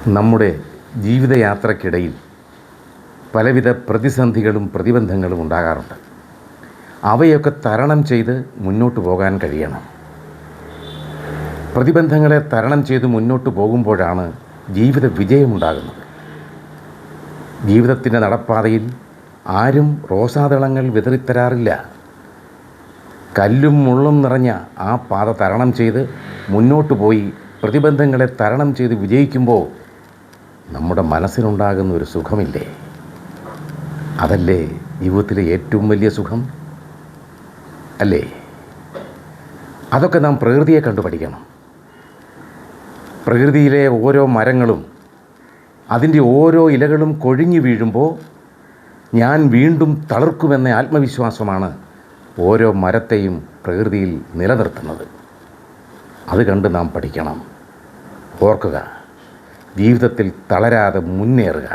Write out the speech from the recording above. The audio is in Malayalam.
നമ്മുടെ ജീവിതയാത്രക്കിടയിൽ പലവിധ പ്രതിസന്ധികളും പ്രതിബന്ധങ്ങളും ഉണ്ടാകാറുണ്ട്. അവയൊക്കെ തരണം ചെയ്ത് മുന്നോട്ട് പോകാൻ കഴിയണം. പ്രതിബന്ധങ്ങളെ തരണം ചെയ്ത് മുന്നോട്ട് പോകുമ്പോഴാണ് ജീവിത വിജയമുണ്ടാകുന്നത്. ജീവിതത്തിൻ്റെ നടപ്പാതയിൽ ആരും റോസാദളങ്ങൾ വിതറിത്തരാറില്ല. കല്ലും മുള്ളും നിറഞ്ഞ ആ പാത തരണം ചെയ്ത് മുന്നോട്ട് പോയി പ്രതിബന്ധങ്ങളെ തരണം ചെയ്ത് വിജയിക്കുമ്പോൾ നമ്മുടെ മനസ്സിനുണ്ടാകുന്ന ഒരു സുഖമില്ലേ, അതല്ലേ ജീവിതത്തിലെ ഏറ്റവും വലിയ സുഖം അല്ലേ? അതൊക്കെ നാം പ്രകൃതിയെ കണ്ടു പഠിക്കണം. പ്രകൃതിയിലെ ഓരോ മരങ്ങളും അതിൻ്റെ ഓരോ ഇലകളും കൊഴിഞ്ഞു വീഴുമ്പോൾ ഞാൻ വീണ്ടും തളിർക്കുമെന്ന ആത്മവിശ്വാസമാണ് ഓരോ മരത്തെയും പ്രകൃതിയിൽ നിലനിർത്തുന്നത്. അത് കണ്ട് നാം പഠിക്കണം. ഓർക്കുക, ജീവിതത്തിൽ തളരാതെ മുന്നേറുക.